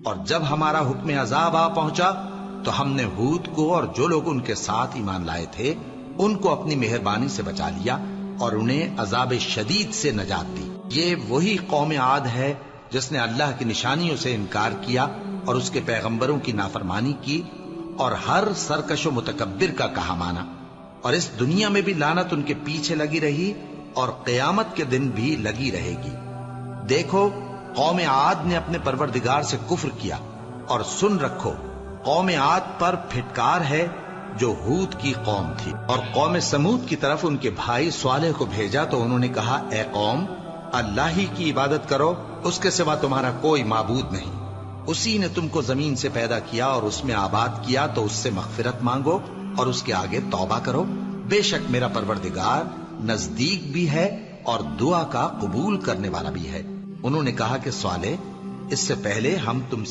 اور جب ہمارا حکم عذاب آ پہنچا تو ہم نے ہود کو اور جو لوگ ان کے ساتھ ایمان لائے تھے ان کو اپنی مہربانی سے بچا لیا اور انہیں عذاب شدید سے نجات دی۔ یہ وہی قوم عاد ہے جس نے اللہ کی نشانیوں سے انکار کیا اور اس کے پیغمبروں کی نافرمانی کی اور ہر سرکش و متکبر کا کہا مانا، اور اس دنیا میں بھی لعنت ان کے پیچھے لگی رہی اور قیامت کے دن بھی لگی رہے گی۔ دیکھو قوم عاد نے اپنے پروردگار سے کفر کیا، اور سن رکھو قوم عاد پر پھٹکار ہے جو ہود کی قوم تھی۔ اور قوم سمود کی طرف ان کے بھائی صالح کو بھیجا تو انہوں نے کہا، اے قوم اللہ ہی کی عبادت کرو، اس کے سوا تمہارا کوئی معبود نہیں۔ اسی نے تم کو زمین سے پیدا کیا اور اس میں آباد کیا، تو اس سے مغفرت مانگو اور اس کے آگے توبہ کرو، بے شک میرا پروردگار نزدیک بھی ہے اور دعا کا قبول کرنے والا بھی ہے۔ انہوں نے کہا کہ صالح، اس سے پہلے ہم تم سے